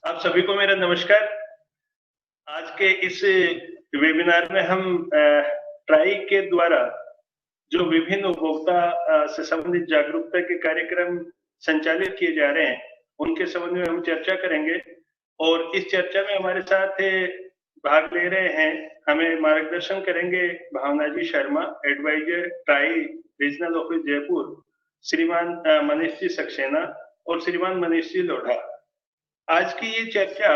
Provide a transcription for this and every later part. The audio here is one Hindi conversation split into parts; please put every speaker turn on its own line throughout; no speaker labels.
आप सभी को मेरा नमस्कार। आज के इस वेबिनार में हम ट्राई के द्वारा जो विभिन्न उपभोक्ता से संबंधित जागरूकता के कार्यक्रम संचालित किए जा रहे हैं, उनके संबंध में हम चर्चा करेंगे। और इस चर्चा में हमारे साथ भाग ले रहे हैं, हमें मार्गदर्शन करेंगे Bhavna ji Sharma, advisor TRAI regional office Jaipur, Shriman Manish जी सक्सेना और श्रीमान मनीष जी लोढ़ा। आज की ये चर्चा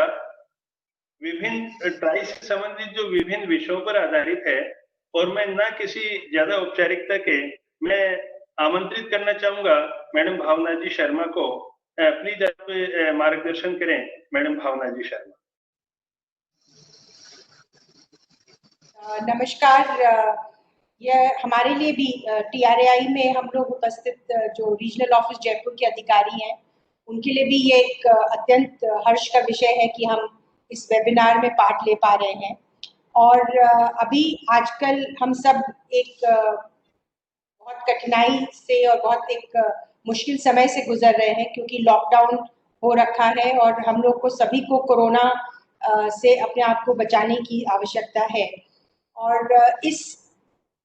विभिन्न ट्राई से संबंधित जो विभिन्न विषयों पर आधारित है, और मैं ना किसी ज्यादा औपचारिकता के मैं आमंत्रित करना चाहूंगा मैडम भावना जी शर्मा को। प्लीज आप मार्गदर्शन करें मैडम भावना जी शर्मा।
नमस्कार। यह हमारे लिए भी टीआरएआई में हम लोग उपस्थित जो रीजनल ऑफिस जयपुर के अधिकारी हैं, उनके लिए भी ये एक अत्यंत हर्ष का विषय है कि हम इस वेबिनार में पार्ट ले पा रहे हैं। और अभी आजकल हम सब एक बहुत कठिनाई से और बहुत एक मुश्किल समय से गुजर रहे हैं, क्योंकि लॉकडाउन हो रखा है और हम लोग को सभी को कोरोना से अपने आप को बचाने की आवश्यकता है। और इस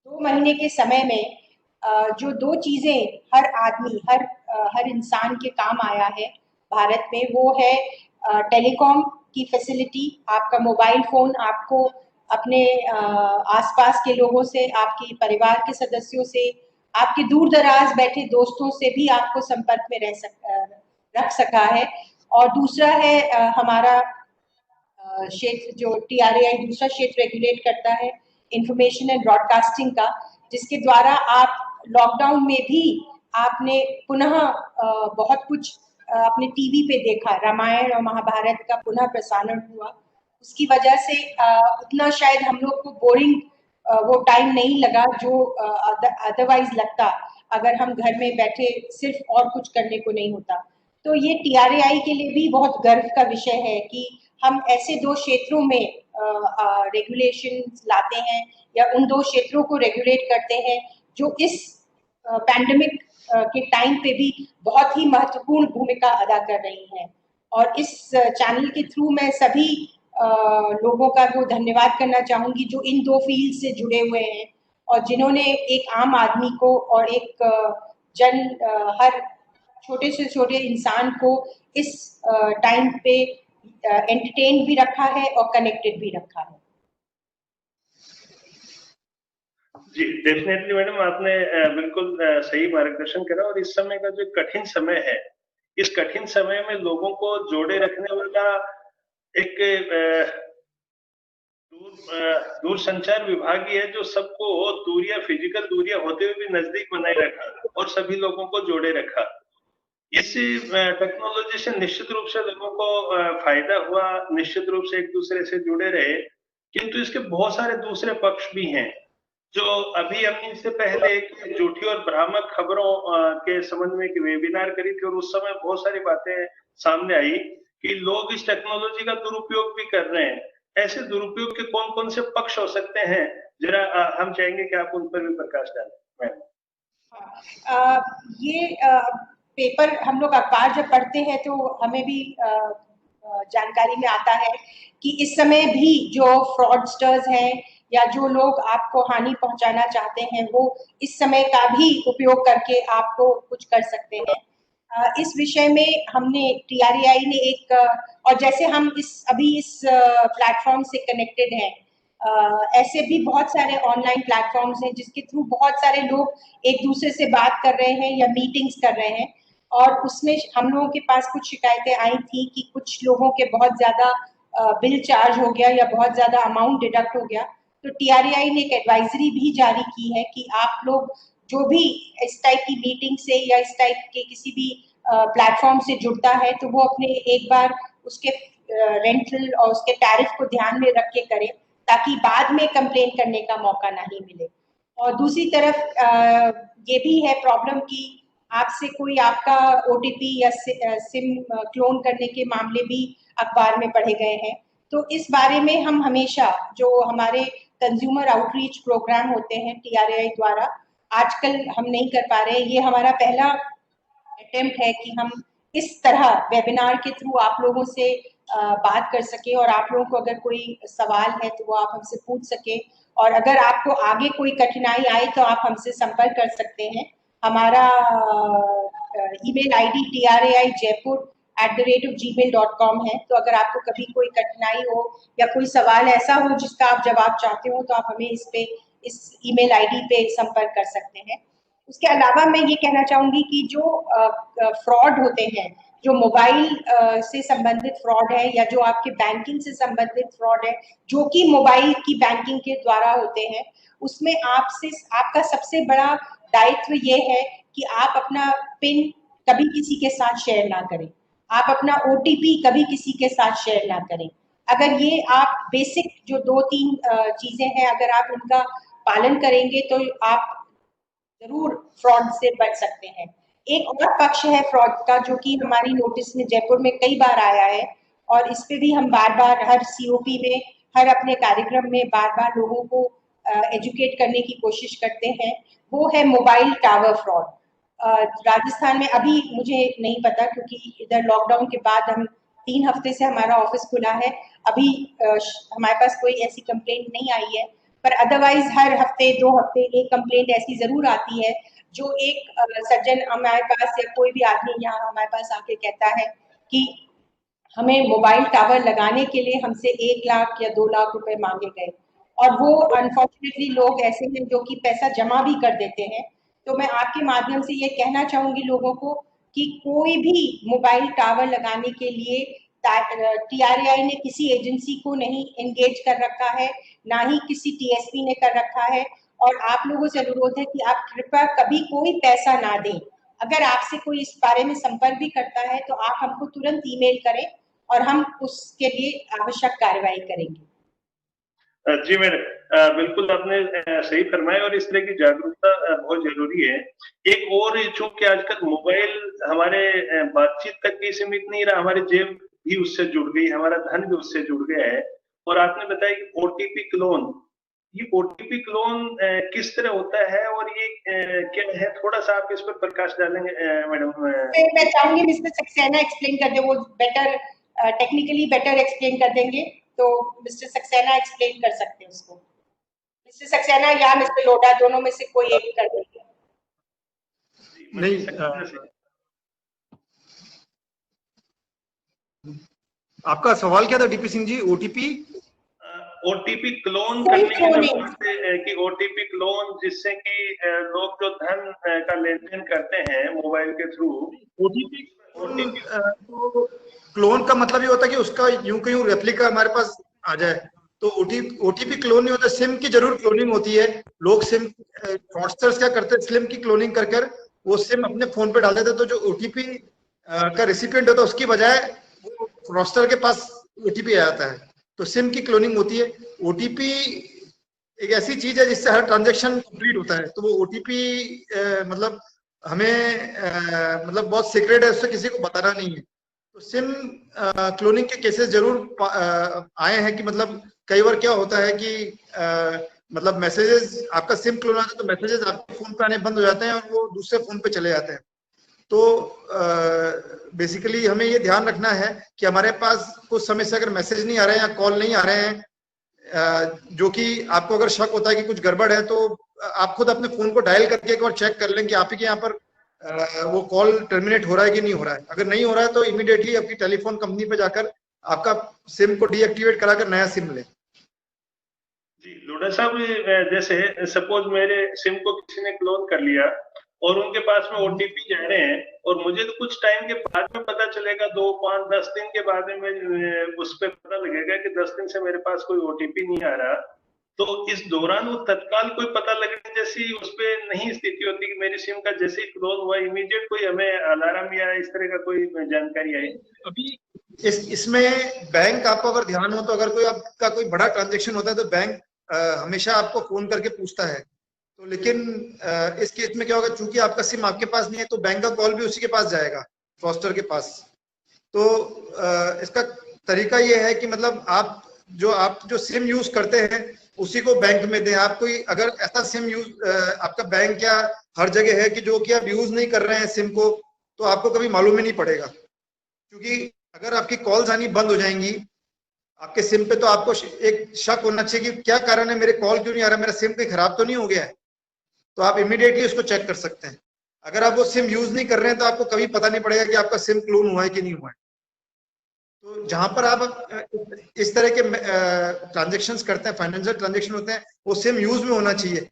2 महीने के समय में जो 2 चीज़ें हर आदमी, हर इंसान के काम आया है भारत में, वो है टेलीकॉम की फैसिलिटी। आपका मोबाइल फ़ोन आपको अपने आसपास के लोगों से, आपके परिवार के सदस्यों से, आपके दूर दराज बैठे दोस्तों से भी आपको संपर्क में रख सका है। और दूसरा है हमारा क्षेत्र जो टीआरएआई दूसरा क्षेत्र रेगुलेट करता है, इंफॉर्मेशन एंड ब्रॉडकास्टिंग का, जिसके द्वारा आप लॉकडाउन में भी आपने पुनः बहुत कुछ अपने टीवी पे देखा। रामायण और महाभारत का पुनः प्रसारण हुआ, उसकी वजह से उतना शायद हम लोग को बोरिंग वो टाइम नहीं लगा जो अदरवाइज लगता अगर हम घर में बैठे सिर्फ और कुछ करने को नहीं होता। तो ये टीआरएआई के लिए भी बहुत गर्व का विषय है कि हम ऐसे 2 क्षेत्रों में रेगुलेशन लाते हैं या उन 2 क्षेत्रों को रेगुलेट करते हैं जो इस पैंडेमिक के टाइम पे भी बहुत ही महत्वपूर्ण भूमिका अदा कर रही हैं। और इस चैनल के थ्रू मैं सभी लोगों का वो धन्यवाद करना चाहूँगी जो इन 2 फील्ड से जुड़े हुए हैं और जिन्होंने एक आम आदमी को और एक हर छोटे से छोटे इंसान को इस टाइम पे एंटरटेन भी रखा है और कनेक्टेड भी रखा है।
जी डेफिनेटली मैडम, आपने बिल्कुल सही मार्गदर्शन करा। और इस समय का जो कठिन समय है, इस कठिन समय में लोगों को जोड़े रखने वाला एक दूरसंचार विभाग ही है जो सबको दूरियां, फिजिकल दूरियां होते हुए भी नजदीक बनाए रखा और सभी लोगों को जोड़े रखा। इस टेक्नोलॉजी से निश्चित रूप से लोगों को फायदा हुआ, निश्चित रूप से एक दूसरे से जुड़े रहे, किंतु इसके बहुत सारे दूसरे पक्ष भी हैं जो अभी हमने इससे पहले एक झूठी और भ्रामक खबरों के संबंध में एक वेबिनार करी थी, और उस समय बहुत सारी बातें सामने आई कि लोग इस टेक्नोलॉजी का दुरुपयोग भी कर रहे हैं। ऐसे दुरुपयोग के कौन कौन से पक्ष हो सकते हैं, जरा हम चाहेंगे कि आप उन पर भी प्रकाश डालें।
ये पेपर हम लोग अखबार जब पढ़ते हैं तो हमें भी जानकारी में आता है कि इस समय भी जो फ्रॉडस्टर्स हैं या जो लोग आपको हानि पहुंचाना चाहते हैं, वो इस समय का भी उपयोग करके आपको कुछ कर सकते हैं। इस विषय में हमने टीआरएआई ने एक और जैसे हम अभी इस प्लेटफॉर्म से कनेक्टेड हैं, ऐसे भी बहुत सारे ऑनलाइन प्लेटफॉर्म्स हैं जिसके थ्रू बहुत सारे लोग एक दूसरे से बात कर रहे हैं या मीटिंग्स कर रहे हैं। और उसमें हम लोगों के पास कुछ शिकायतें आई थी कि कुछ लोगों के बहुत ज्यादा बिल चार्ज हो गया या बहुत ज्यादा अमाउंट डिडक्ट हो गया। तो टीआरएआई ने एक एडवाइजरी भी जारी की है कि आप लोग जो भी इस टाइप की मीटिंग से या इस टाइप के किसी भी प्लेटफॉर्म से जुड़ता है तो वो अपने एक बार उसके रेंटल और उसके टैरिफ को ध्यान में रख के करे, ताकि बाद में कंप्लेन करने का मौका नहीं मिले। और दूसरी तरफ ये भी है प्रॉब्लम कि आपसे कोई आपका ओटीपी या सिम क्लोन करने के मामले भी अखबार में पढ़े गए हैं। तो इस बारे में हम हमेशा जो हमारे कंज्यूमर आउटरीच प्रोग्राम होते हैं टीआरएआई द्वारा, आजकल हम नहीं कर पा रहे। ये हमारा पहला अटेम्प्ट है कि हम इस तरह वेबिनार के थ्रू आप लोगों से बात कर सके, और आप लोगों को अगर कोई सवाल है तो वो आप हमसे पूछ सके, और अगर आपको आगे कोई कठिनाई आए तो आप हमसे संपर्क कर सकते हैं। हमारा ईमेल आईडी TRAI-Jaipur@gmail.com है। तो अगर आपको कभी कोई कठिनाई हो या कोई सवाल ऐसा हो जिसका आप जवाब चाहते हो तो आप हमें इस ईमेल आईडी पे संपर्क कर सकते हैं। उसके अलावा मैं ये कहना चाहूंगी कि जो फ्रॉड होते हैं, जो मोबाइल से संबंधित फ्रॉड है या जो आपके बैंकिंग से संबंधित फ्रॉड है, जो कि मोबाइल की बैंकिंग के द्वारा होते हैं, उसमें आपका सबसे बड़ा दायित्व ये है कि आप अपना पिन कभी किसी के साथ शेयर ना करें, आप अपना OTP कभी किसी के साथ शेयर ना करें। अगर ये आप बेसिक जो 2-3 चीजें हैं, अगर आप उनका पालन करेंगे तो आप जरूर फ्रॉड से बच सकते हैं। एक और पक्ष है फ्रॉड का जो कि हमारी नोटिस में जयपुर में कई बार आया है, और इस पे भी हम बार-बार हर COP में, हर अपने कार्यक्रम में बार-बार लोगों को एजुकेट करने की कोशिश करते हैं। वो है मोबाइल टावर फ्रॉड। राजस्थान में अभी मुझे नहीं पता, क्योंकि इधर लॉकडाउन के बाद हम 3 हफ्ते से हमारा ऑफिस खुला है, अभी हमारे पास कोई ऐसी कंप्लेंट नहीं आई है, पर अदरवाइज हर हफ्ते 2 हफ्ते एक कंप्लेंट ऐसी जरूर आती है, जो एक सज्जन हमारे पास या कोई भी आदमी यहाँ हमारे पास आके कहता है कि हमें मोबाइल टावर लगाने के लिए हमसे 1 लाख या 2 लाख रुपए मांगे गए, और वो अनफॉर्चुनेटली लोग ऐसे हैं जो कि पैसा जमा भी कर देते हैं। तो मैं आपके माध्यम से ये कहना चाहूंगी लोगों को कि कोई भी मोबाइल टावर लगाने के लिए TRAI ने किसी एजेंसी को नहीं एंगेज कर रखा है, ना ही किसी TSP ने कर रखा है, और आप लोगों से अनुरोध है कि आप कृपया कभी कोई पैसा ना दें। अगर आपसे कोई इस बारे में संपर्क भी करता है तो आप हमको तुरंत ईमेल करें और हम उसके लिए आवश्यक कार्रवाई करेंगे।
जी मैडम, बिल्कुल आपने सही फरमाया, और इस तरह की जागरूकता बहुत जरूरी है। एक और, चूंकि आजकल मोबाइल हमारे बातचीत तक ही सीमित नहीं रहा, हमारी जेब भी उससे जुड़ गई, हमारा धन भी उससे जुड़ गया है। और आपने बताया कि OTP क्लोन, ये OTP क्लोन किस तरह होता है और ये क्या है, थोड़ा सा आप इस पर प्रकाश डालेंगे मैडम?
मैं चाहूंगी मिस्टर सक्सेना एक्सप्लेन कर दे, वो बेटर टेक्निकली बेटर एक्सप्लेन कर देंगे, तो मिस्टर सक्सेना एक्सप्लेन कर सकते हैं उसको। मिस्टर सक्सेना या मिस्टर लोढ़ा, दोनों में से कोई एक कर देंगे।
नहीं, आपका सवाल क्या था DP Singh ji? OTP
clone करने की जो बात है कि OTP क्लोन, जिससे कि लोग जो धन का लेन देन करते हैं मोबाइल के थ्रू,
OTP क्लोन का मतलब ये होता है कि उसका यूं कहीं रेप्लिका हमारे पास आ जाए, तो OTP क्लोन नहीं होता। सिम की जरूर क्लोनिंग होती है। लोग सिम फ्रॉडस्टर्स क्या करते हैं, सिम की क्लोनिंग कर वो सिम अपने फोन पे डाल देते, तो जो OTP का रेसिपिएंट होता है उसकी बजाय वो फ्रॉडस्टर के पास OTP आ जाता है, तो सिम की क्लोनिंग होती है। OTP एक ऐसी चीज है जिससे हर ट्रांजैक्शन कंप्लीट होता है, तो वो OTP मतलब हमें मतलब बहुत सीक्रेट है, उससे किसी को बताना नहीं है। तो सिम क्लोनिंग के केसेस जरूर आए हैं कि मतलब कई बार क्या होता है कि मतलब मैसेजेस, आपका सिम क्लोन आता है तो मैसेजेस आपके फोन पे आने बंद हो जाते हैं और वो दूसरे फोन पे चले जाते हैं। तो बेसिकली हमें ये ध्यान रखना है कि हमारे पास कुछ समय से अगर मैसेज नहीं आ रहे हैं या कॉल नहीं आ रहे हैं, जो कि आपको अगर शक होता है कि कुछ गड़बड़ है, तो आप खुद अपने फोन को डायल करके एक बार चेक कर लें कि आप ही के यहाँ पर वो कॉल टर्मिनेट हो रहा है कि नहीं हो रहा है। अगर नहीं हो रहा है तो इमीडिएटली आपकी टेलीफोन कंपनी पे जाकर आपका सिम को डीएक्टिवेट कराकर नया सिम लें।
जी लोढ़ा साहब, जैसे सपोज मेरे सिम को किसी ने क्लोन कर लिया और उनके पास में OTP जा रहे हैं, और मुझे तो कुछ टाइम के बाद में पता चलेगा, 2, 5, 10 दिन के बाद में उस पर पता लगेगा कि 10 दिन से मेरे पास कोई OTP नहीं आ रहा, तो इस दौरान वो तत्काल कोई पता लगने जैसी उस पर नहीं स्थिति होती कि मेरी सिम का जैसे ही क्लोन हुआ इमीडिएट कोई हमें अलार्म या इस तरह का कोई जानकारी आई?
अभी इसमें बैंक, आपको अगर ध्यान हो तो अगर कोई आपका कोई बड़ा ट्रांजेक्शन होता है तो बैंक हमेशा आपको फोन करके पूछता है। तो लेकिन इस केस में क्या होगा, चूंकि आपका सिम आपके पास नहीं है तो बैंक का कॉल भी उसी के पास जाएगा, फ्रॉडस्टर के पास। तो इसका तरीका ये है कि मतलब आप जो सिम यूज करते हैं उसी को बैंक में दें। आप कोई अगर ऐसा सिम यूज आपका बैंक या हर जगह है कि जो कि आप यूज नहीं कर रहे हैं सिम को, तो आपको कभी मालूम ही नहीं पड़ेगा, क्योंकि अगर आपकी कॉल्स आनी बंद हो जाएंगी आपके सिम पे, तो आपको एक शक होना चाहिए कि क्या कारण है, मेरे कॉल क्यों नहीं आ रहा, मेरा सिम कहीं खराब तो नहीं हो गया है। तो आप इमीडिएटली उसको चेक कर सकते हैं। अगर आप वो सिम यूज नहीं कर रहे हैं तो आपको कभी पता नहीं पड़ेगा कि आपका सिम क्लोन हुआ है कि नहीं हुआ है। तो जहां पर आप इस तरह के ट्रांजेक्शंस करते हैं, फाइनेंशियल ट्रांजेक्शन होते हैं, वो सिम यूज में होना चाहिए।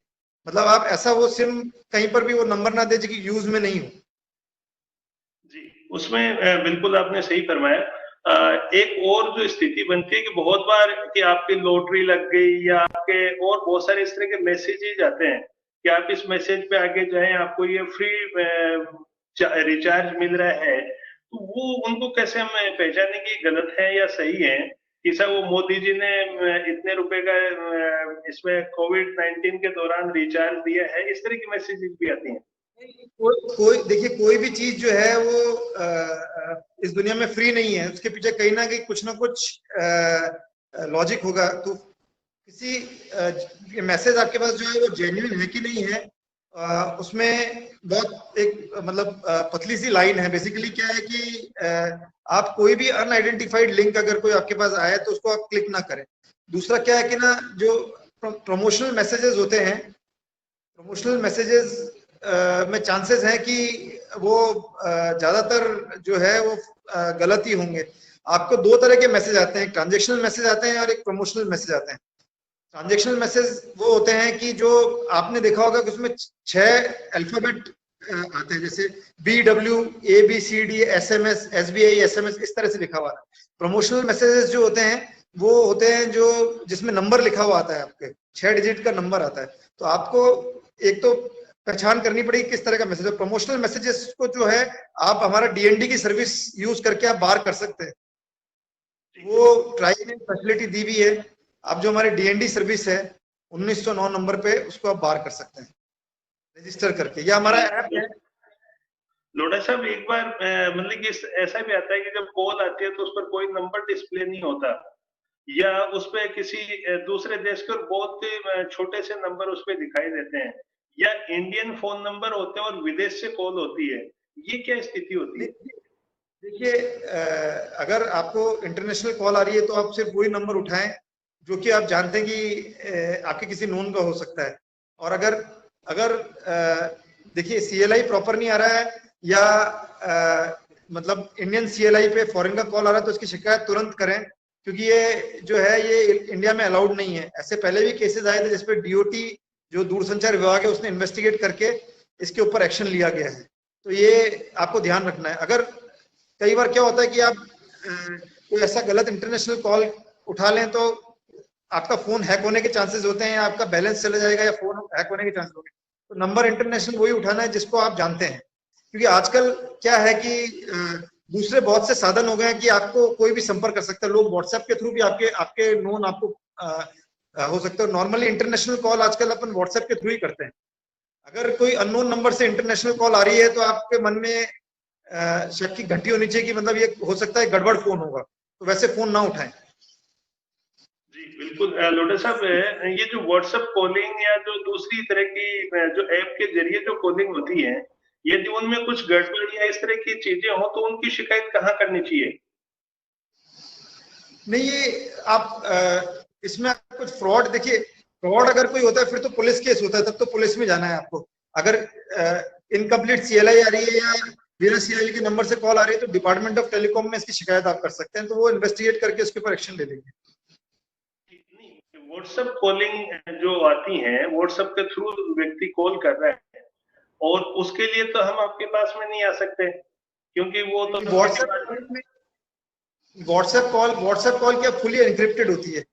मतलब आप ऐसा वो सिम कहीं पर भी वो नंबर ना दे कि यूज में नहीं हो।
जी, उसमें बिल्कुल आपने सही फरमाया। एक और जो स्थिति बनती है कि बहुत बार कि आपकी लॉटरी लग गई या आपके और बहुत सारे इस तरह के मैसेजेज आते हैं कि आप इस मैसेज पे आगे जाएं, आपको ये फ्री रिचार्ज मिल रहा है। तो वो उनको कैसे हम पहचाने कि गलत है या सही है? कि सर वो मोदी जी ने इतने रुपए का इसमें कोविड-19 के दौरान रिचार्ज दिया है, इस तरह की मैसेजेस भी आती हैं।
कोई देखिए, कोई भी चीज जो है वो इस दुनिया में फ्री नहीं है, उसके पीछे कहीं ना कहीं कुछ ना कुछ लॉजिक होगा। तो किसी मैसेज आपके पास जो है वो जेन्युइन है कि नहीं है, उसमें बहुत एक मतलब पतली सी लाइन है। बेसिकली क्या है कि आप कोई भी अनआइडेंटिफाइड लिंक अगर कोई आपके पास आए तो उसको आप क्लिक ना करें। दूसरा क्या है कि ना, जो प्रमोशनल मैसेजेस होते हैं, प्रमोशनल मैसेजेस में चांसेस हैं कि वो ज्यादातर जो है वो गलत ही होंगे। आपको दो तरह के मैसेज आते हैं, एक ट्रांजेक्शनल मैसेज आते हैं और एक प्रमोशनल मैसेज आते हैं। ट्रांजेक्शनल मैसेज वो होते हैं कि जो आपने देखा होगा कि उसमें 6 अल्फाबेट आते हैं, जैसे BWABCD SMS SBI SMS इस तरह से लिखा हुआ है। प्रमोशनल मैसेजेस जो होते हैं वो होते हैं जो जिसमें नंबर लिखा हुआ आता है, आपके 6 डिजिट का नंबर आता है। तो आपको एक तो पहचान करनी पड़ेगी किस तरह का मैसेज है। प्रमोशनल मैसेजेस को जो है आप हमारा DND की सर्विस यूज करके आप बार कर सकते हैं। वो ट्राई ने फैसिलिटी दी हुई है। आप जो हमारी DND सर्विस है 1909 नंबर पे, उसको आप बार कर सकते हैं रजिस्टर करके। ये हमारा ऐप है।
लोढ़ा साहब, एक बार मतलब कि ऐसा भी आता है कि जब कॉल आती है तो उस पर कोई नंबर डिस्प्ले नहीं होता, या उस पे किसी दूसरे देश के बहुत छोटे से नंबर उस पे दिखाई देते हैं, या इंडियन फोन नंबर होते हैं और विदेश से कॉल होती है। ये क्या स्थिति होती है?
देखिए, अगर आपको इंटरनेशनल कॉल आ रही है तो आप सिर्फ वही नंबर उठाएं जो कि आप जानते हैं कि आपके किसी नोन का हो सकता है। और अगर अगर देखिए CLI प्रॉपर नहीं आ रहा है या मतलब इंडियन CLI पे फॉरेन का कॉल आ रहा है तो इसकी शिकायत तुरंत करें, क्योंकि ये जो है ये इंडिया में अलाउड नहीं है। ऐसे पहले भी केसेस आए थे जिसपे DOT जो दूरसंचार विभाग है उसने इन्वेस्टिगेट करके इसके ऊपर एक्शन लिया गया है। तो ये आपको ध्यान रखना है। अगर कई बार क्या होता है कि आप कोई ऐसा गलत इंटरनेशनल कॉल उठा लें तो आपका फोन हैक होने के चांसेस होते हैं, या आपका बैलेंस चला जाएगा या फोन हैक होने के चांसेस होंगे। तो नंबर इंटरनेशनल वही उठाना है जिसको आप जानते हैं, क्योंकि आजकल क्या है कि दूसरे बहुत से साधन हो गए हैं कि आपको कोई भी संपर्क कर सकता है। लोग व्हाट्सएप के थ्रू भी आपके आपके नोन आपको हो सकता है। नॉर्मली इंटरनेशनल कॉल आजकल अपन व्हाट्सएप के थ्रू ही करते हैं। अगर कोई अननोन नंबर से इंटरनेशनल कॉल आ रही है तो आपके मन में शक की घंटी होनी चाहिए कि मतलब ये हो सकता है गड़बड़ फोन होगा, तो वैसे फोन ना उठाएं।
जी बिल्कुल। लोढ़ा साहब, ये जो व्हाट्सएप कॉलिंग या जो दूसरी तरह की जो ऐप के जरिए जो कॉलिंग होती है, यदि उनमें कुछ गड़बड़ या इस तरह की चीजें हो तो उनकी शिकायत कहाँ करनी चाहिए?
नहीं, ये आप इसमें कुछ फ्रॉड, देखिए फ्रॉड अगर कोई होता है फिर तो पुलिस केस होता है, तब तो पुलिस में जाना है आपको। अगर इनकम्प्लीट CLI आ रही है या बिना CLI के नंबर से कॉल आ रही है तो डिपार्टमेंट ऑफ टेलीकॉम में इसकी शिकायत आप कर सकते हैं, तो वो इन्वेस्टिगेट करके उसके ऊपर एक्शन ले लेंगे।
व्हाट्सएप कॉलिंग जो आती है, व्हाट्सएप के थ्रू व्यक्ति कॉल कर रहा है और उसके लिए तो हम आपके पास में नहीं आ सकते, क्योंकि वो तो
व्हाट्सएप कॉल क्या फुली एनक्रिप्टेड होती है।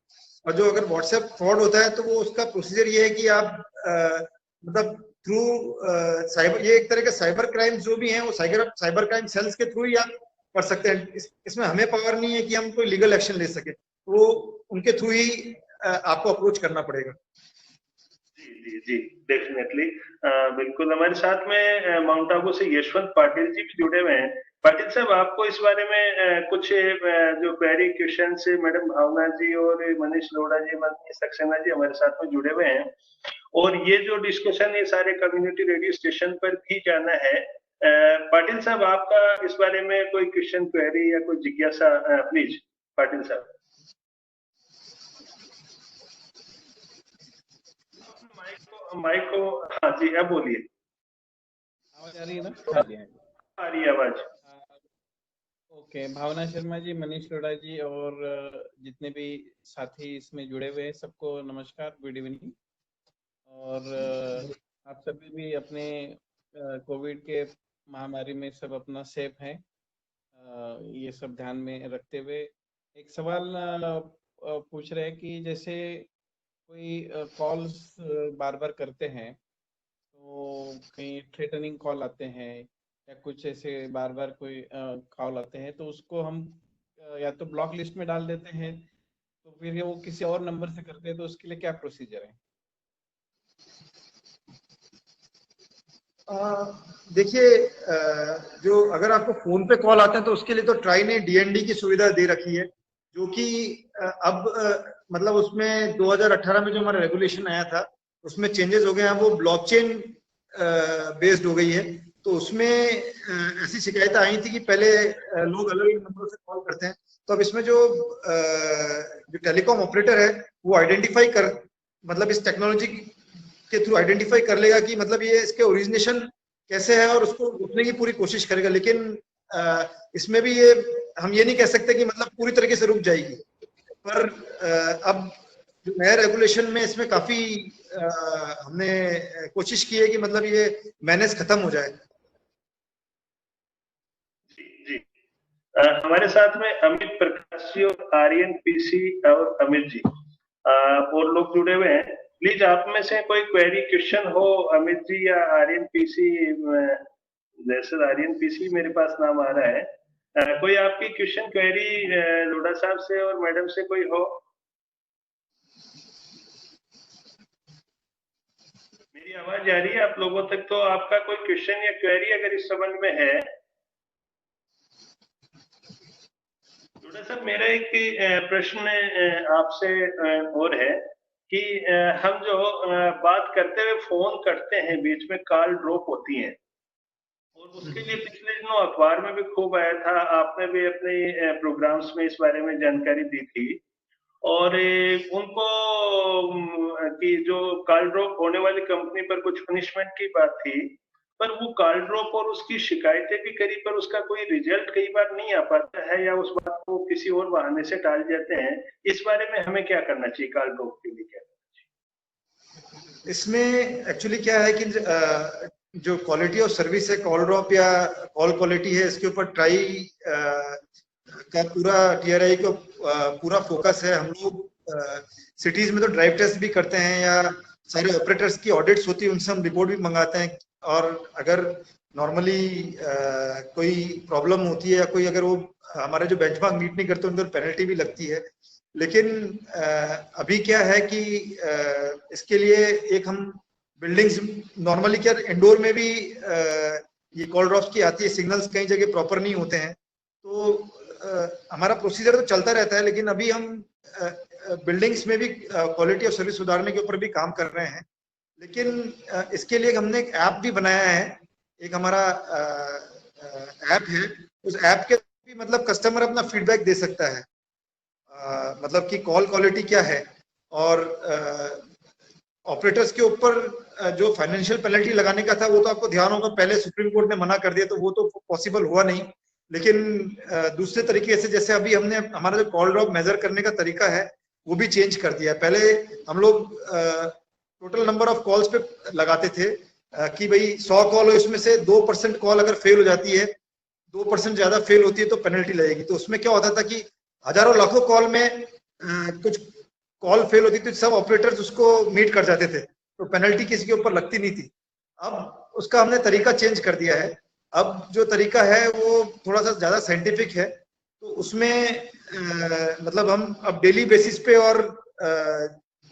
और जो अगर व्हाट्सएप फ्रॉड होता है तो वो उसका प्रोसीजर ये है कि आप मतलब थ्रू साइबर, ये एक तरह के साइबर क्राइम जो भी हैं वो साइबर क्राइम सेल्स के थ्रू ही आप कर सकते हैं। इसमें हमें पावर नहीं है कि हम कोई लीगल एक्शन ले सके, तो उनके थ्रू ही आपको अप्रोच करना पड़ेगा।
जी जी जी, डेफिनेटली। बिल्कुल। हमारे साथ में माउंट आबू से यशवंत पाटिल जी भी जुड़े हुए हैं। पाटिल साहब, आपको इस बारे में कुछ जो क्वेरी क्वेश्चन से मैडम भावना जी और मनीष लोढ़ा जी, मनीष सक्सेना जी हमारे साथ में जुड़े हुए हैं, और ये जो डिस्कशन ये सारे कम्युनिटी रेडियो स्टेशन पर भी जाना है, पाटिल साहब, आपका इस बारे में कोई क्वेश्चन, क्वेरी या कोई जिज्ञासा, प्लीज पाटिल साहब। माइक को हाँ जी, अब बोलिए।
आवाज आ रही है ना? हाँ जी, हाँ जी,
आ रही है आवाज।
ओके। भावना शर्मा जी, मनीष लोढ़ा जी और जितने भी साथी इसमें जुड़े हुए हैं, सबको नमस्कार, गुड इवनिंग। और आप सभी भी अपने कोविड के महामारी में सब अपना सेफ हैं, ये सब ध्यान में रखते हुए एक सवाल पूछ रहे हैं कि जैसे कोई कॉल्स बार बार करते हैं तो कहीं थ्रेटनिंग कॉल आते हैं या कुछ ऐसे बार बार कोई कॉल आते हैं, तो उसको हम या तो ब्लॉक लिस्ट में डाल देते हैं, तो फिर वो किसी और नंबर से करते हैं, तो उसके लिए क्या प्रोसीजर है?
देखिए, जो अगर आपको फोन पे कॉल आते हैं तो उसके लिए तो ट्राई ने डीएनडी की सुविधा दे रखी है, जो कि अब मतलब उसमें 2018 में जो हमारा रेगुलेशन आया था उसमें चेंजेस हो गए हैं, वो ब्लॉकचेन बेस्ड हो गई है। तो उसमें ऐसी शिकायतें आई थी कि पहले लोग अलग अलग नंबरों से कॉल करते हैं, तो अब इसमें जो टेलीकॉम ऑपरेटर है वो आइडेंटिफाई कर, मतलब इस टेक्नोलॉजी के थ्रू आइडेंटिफाई कर लेगा कि मतलब ये इसके ओरिजिनेशन कैसे है और उसको रोकने की पूरी कोशिश करेगा। लेकिन इसमें भी ये हम ये नहीं कह सकते कि मतलब पूरी तरीके से रुक जाएगी, पर अब जो नया रेगुलेशन में इसमें काफी हमने कोशिश की है कि मतलब ये मैनेज खत्म हो जाए।
जी जी, हमारे साथ में अमित प्रकाश जी और आर्यन पीसी और अमित जी और लोग जुड़े हुए हैं। प्लीज आप में से कोई क्वेरी, क्वेश्चन हो अमित जी या आर्यन पीसी, जैसे आर्यन पीसी मेरे पास नाम आ रहा है, कोई आपकी क्वेश्चन, क्वेरी लोढ़ा साहब से और मैडम से कोई हो? मेरी आवाज जा रही है आप लोगों तक? तो आपका कोई क्वेश्चन या क्वेरी अगर इस संबंध में है? लोढ़ा साहब, मेरा एक प्रश्न आपसे और है कि हम जो बात करते हुए फोन करते हैं, बीच में कॉल ड्रॉप होती है, और उसके लिए पिछले दिनों अखबार में भी खूब आया था, आपने भी अपने प्रोग्राम्स में इस बारे में जानकारी दी थी, और उनको कि जो कॉल ड्रॉप होने वाली कंपनी पर कुछ पनिशमेंट की बात थी, पर वो कॉल ड्रॉप और उसकी शिकायतें भी करी, पर उसका कोई रिजल्ट कई बार नहीं आ पाता है, या उस बात को किसी और बहाने से टाल जाते हैं। इस बारे में हमें क्या करना चाहिए, कॉल ड्रॉप के लिए क्या करना चाहिए?
इसमें एक्चुअली क्या है कि जो क्वालिटी ऑफ सर्विस है, कॉल ड्रॉप या कॉल क्वालिटी है, इसके ऊपर ट्राई का पूरा टीआरआई को पूरा फोकस है। हम लोग सिटीज में तो ड्राइव टेस्ट भी करते हैं या सारे ऑपरेटर्स की ऑडिट्स होती है, उनसे हम रिपोर्ट भी मंगाते हैं, और अगर नॉर्मली कोई प्रॉब्लम होती है या कोई अगर वो हमारे जो बेंचमार्क मीट नहीं करते उन पर पेनल्टी भी लगती है। लेकिन अभी क्या है कि इसके लिए एक हम बिल्डिंग्स, नॉर्मली क्या इंडोर में भी ये कॉल ड्रॉप्स की आती है, सिग्नल्स कई जगह प्रॉपर नहीं होते हैं, तो हमारा प्रोसीजर तो चलता रहता है, लेकिन अभी हम बिल्डिंग्स में भी क्वालिटी ऑफ सर्विस सुधारने के ऊपर भी काम कर रहे हैं। लेकिन इसके लिए हमने एक ऐप भी बनाया है, एक हमारा ऐप है, उस ऐप के भी मतलब कस्टमर अपना फीडबैक दे सकता है, मतलब कि कॉल क्वालिटी क्या है, और ऑपरेटर्स के ऊपर जो फाइनेंशियल पेनल्टी लगाने का था वो तो आपको ध्यान होगा पहले सुप्रीम कोर्ट ने मना कर दिया, तो वो तो पॉसिबल हुआ नहीं। लेकिन दूसरे तरीके से, जैसे अभी हमने हमारा जो कॉल ड्रॉप मेजर करने का तरीका है वो भी चेंज कर दिया है। पहले हम लोग टोटल नंबर ऑफ कॉल्स पे लगाते थे कि भाई 100 कॉल हो, इसमें से 2% कॉल अगर फेल हो जाती है, 2% ज्यादा फेल होती है तो पेनल्टी लगेगी। तो उसमें क्या होता था कि हजारों लाखों कॉल में कुछ कॉल फेल होती थी, सब ऑपरेटर्स उसको मीट कर जाते थे, तो पेनल्टी किसी के ऊपर लगती नहीं थी। अब उसका हमने तरीका चेंज कर दिया है। अब जो तरीका है वो थोड़ा सा ज्यादा साइंटिफिक है, तो उसमें मतलब हम अब डेली बेसिस पे और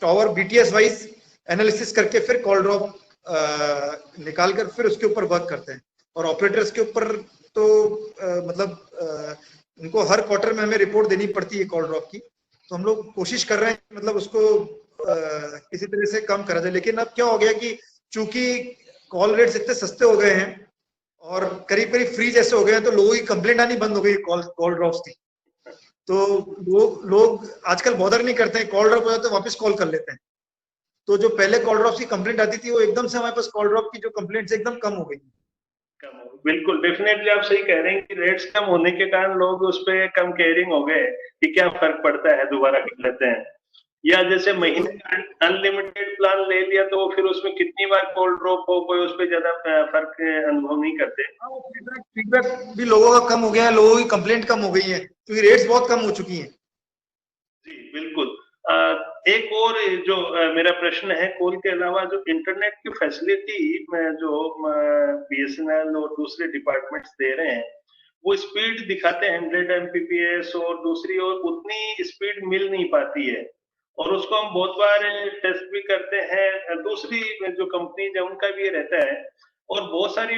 टावर बीटीएस वाइज एनालिसिस करके फिर कॉल ड्रॉप निकाल कर फिर उसके ऊपर वर्क करते हैं। और ऑपरेटर्स के ऊपर तो मतलब उनको हर क्वार्टर में हमें रिपोर्ट देनी पड़ती है कॉल ड्रॉप की, तो हम लोग कोशिश कर रहे हैं मतलब उसको किसी तरह से कम करा जाए। लेकिन अब क्या हो गया कि चूंकि कॉल रेट्स इतने सस्ते हो गए हैं और करीब करीब फ्री जैसे हो गए हैं, तो लोगों की कंप्लेंट आनी बंद हो गई कॉल ड्रॉप्स की। तो लोग आजकल बॉदर नहीं करते हैं, कॉल ड्रॉप हो जाए तो वापस कॉल कर लेते हैं। तो जो पहले कॉल ड्रॉप की कंप्लेंट आती थी, वो एकदम से हमारे पास कॉल ड्रॉप की जो कंप्लेंट्स एकदम कम हो गई।
बिल्कुल, डेफिनेटली आप सही कह रहे हैं कि रेट्स कम होने के कारण लोग उस पे कम केयरिंग हो गए कि क्या फर्क पड़ता है, दोबारा कर लेते हैं। या जैसे महीने का अनलिमिटेड प्लान ले लिया तो फिर उसमें कितनी बार कॉल ड्रॉप हो, कोई उस पर ज्यादा फर्क अनुभव नहीं करते।
फीडबैक भी लोगों का कम हो गया है, लोगों की कंप्लेंट कम हो गई है, क्योंकि रेट्स बहुत कम हो चुकी हैं।
जी बिल्कुल। एक और जो मेरा प्रश्न है, कॉल के अलावा जो इंटरनेट की फैसिलिटी में जो बीएसएनएल और दूसरे डिपार्टमेंट्स दे रहे हैं, वो स्पीड दिखाते हैं 100 Mbps और दूसरी ओर उतनी स्पीड मिल नहीं पाती है, और उसको हम बहुत बार टेस्ट भी करते हैं। दूसरी जो कंपनीज है उनका भी ये रहता है, और बहुत सारी